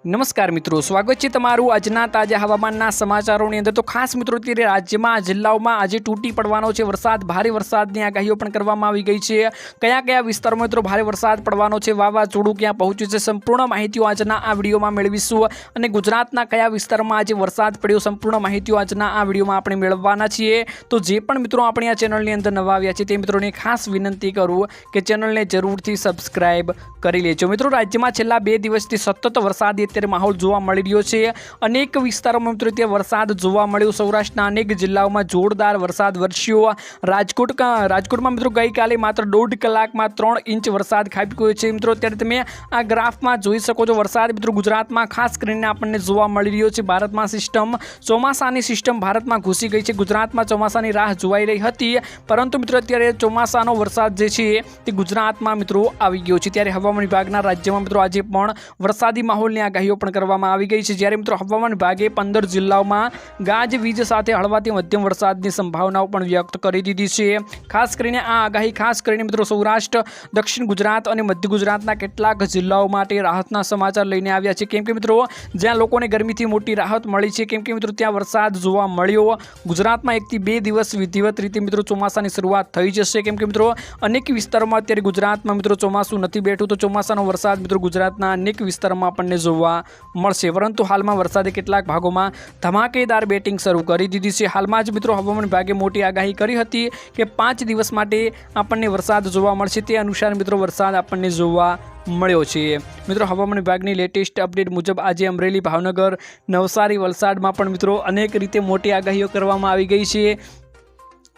नमस्कार मित्रों, स्वागत है तमारू आजना ताजा हवामानना समाचारोनी अंदर। तो खास मित्रों अत्यारे राज्यमां जिल्लाओमां आजे तूटी पड़वानो छे वरसाद, भारे वरसादनी आगाहीओ पण करवामां आवी गई छे। कया कया विस्तारोमां मित्रों भारे वरसाद पड़वानो छे, वावाझोडुं क्यां पहोंच्युं छे, संपूर्ण माहितीओ आजना आ विडियोमां मेळवीशुं। अने गुजरातना कया विस्तारमां आजे वरसाद पड्यो, संपूर्ण माहितीओ आजना आ विडियोमां आपणे मेळववाना छीए। तो जे पण मित्रों आपणी आ चेनलनी अंदर नवा आव्या छे ते मित्रोने खास विनंती करूं के चेनलने जरूरथी सब्सक्राइब करी लेजो। मित्रों राज्यमां छेल्ला 2 दिवसथी सतत वरसाद અત્યારે માહોલ જોવા મળી રહ્યો છે। અનેક વિસ્તારોમાં મિત્રો ત્યાં વરસાદ જોવા મળ્યો। સૌરાષ્ટ્રના અનેક જિલ્લાઓમાં જોરદાર વરસાદ વરસ્યો। રાજકોટમાં મિત્રો ગઈકાલે માત્ર 1.5 કલાકમાં 3 ઇંચ વરસાદ ખાબકી ગયો છે। મિત્રો અત્યારે તમે આ ગ્રાફમાં જોઈ શકો છો વરસાદ મિત્રો ગુજરાતમાં ખાસ કરીને આપણને જોવા મળી રહ્યો છે। ભારતમાં સિસ્ટમ ચોમાસાની સિસ્ટમ ભારતમાં ઘૂસી ગઈ છે। ગુજરાતમાં ચોમાસાની રાહ જોવાઈ રહી હતી, પરંતુ મિત્રો અત્યારે ચોમાસાનો વરસાદ જે છે તે ગુજરાતમાં મિત્રો આવી ગયો છે। ત્યારે હવામાન વિભાગના રાજ્યમાં મિત્રો આજે પણ વરસાદી માહોલની આગાહીઓ પણ કરવામાં આવી ગઈ છે। જ્યારે મિત્રો હવામાન વિભાગે 15 જિલ્લાઓમાં ગાજવીજ સાથે હળવાથી મધ્યમ વરસાદની સંભાવનાઓ પણ વ્યક્ત કરી દીધી છે। ખાસ કરીને આ આગાહી ખાસ કરીને મિત્રો સૌરાષ્ટ્ર, દક્ષિણ ગુજરાત અને મધ્ય ગુજરાતના કેટલાક જિલ્લાઓ માટે રાહતના સમાચાર લઈને આવ્યા છે। કેમ કે મિત્રો જ્યાં લોકોને ગરમીથી મોટી રાહત મળી છે, કેમ કે મિત્રો ત્યાં વરસાદ જોવા મળ્યો। ગુજરાતમાં 1 થી 2 દિવસ વિધિવત રીતે મિત્રો ચોમાસાની શરૂઆત થઈ જશે। કેમ કે મિત્રો અનેક વિસ્તારોમાં અત્યારે ગુજરાતમાં મિત્રો ચોમાસું નથી બેઠું, તો ચોમાસાનો વરસાદ મિત્રો ગુજરાતના અનેક વિસ્તારોમાં આપણને જોવા મળશે। પરંતુ હાલમાં વરસાદે કેટલાક ભાગોમાં ધમાકેદાર બેટિંગ શરૂ કરી દીધી છે। હાલમાં જ મિત્રો હવામાન વિભાગે મોટી આગાહી કરી હતી કે 5 દિવસ માટે આપણને વરસાદ જોવા મળશે। તે અનુસાર મિત્રો વરસાદ આપણને જોવા મળ્યો છે। મિત્રો હવામાન વિભાગની લેટેસ્ટ અપડેટ મુજબ આજે અમરેલી, ભાવનગર, નવસારી, વલસાડમાં પણ મિત્રો અનેક રીતે મોટી આગાહીઓ કરવામાં આવી ગઈ છે।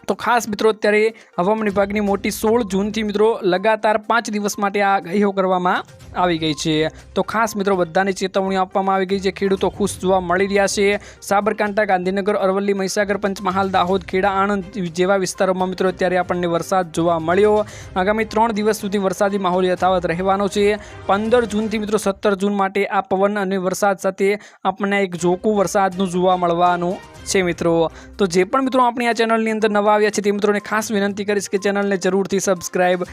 तो खास मित्रों अत्यारे हवामान विभागनी मोटी 16 जून थी मित्रों लगातार 5 दिवस माटे आगाहीओ करवामां આવી ગઈ છે। तो खास मित्रों बधाने चेतवणी आपवामां આવી ગઈ છે। ખેડૂતો ખુશ જોવા મળી રહ્યા છે। સાબરકાંઠા, ગાંધીનગર, અરવલ્લી, મહીસાગર, પંચમહાલ, દાહોદ, ખેડા, આણંદ જેવા વિસ્તારોમાં મિત્રો અત્યારે આપણને વરસાદ જોવા મળ્યો। આગામી 3 દિવસ સુધી વરસાદી માહોલ યથાવત રહેવાનો છે। 15 જૂનથી મિત્રો 17 જૂન માટે આ પવન અને વરસાદ સાથે આપણને એક જોકું વરસાદનું જોવા મળવાનું છે મિત્રો। તો જે પણ મિત્રો આપણી આ ચેનલની અંદર નવા આવ્યા છે તે મિત્રોને ખાસ વિનંતી કરીશ કે ચેનલને જરૂરથી સબસ્ક્રાઇબ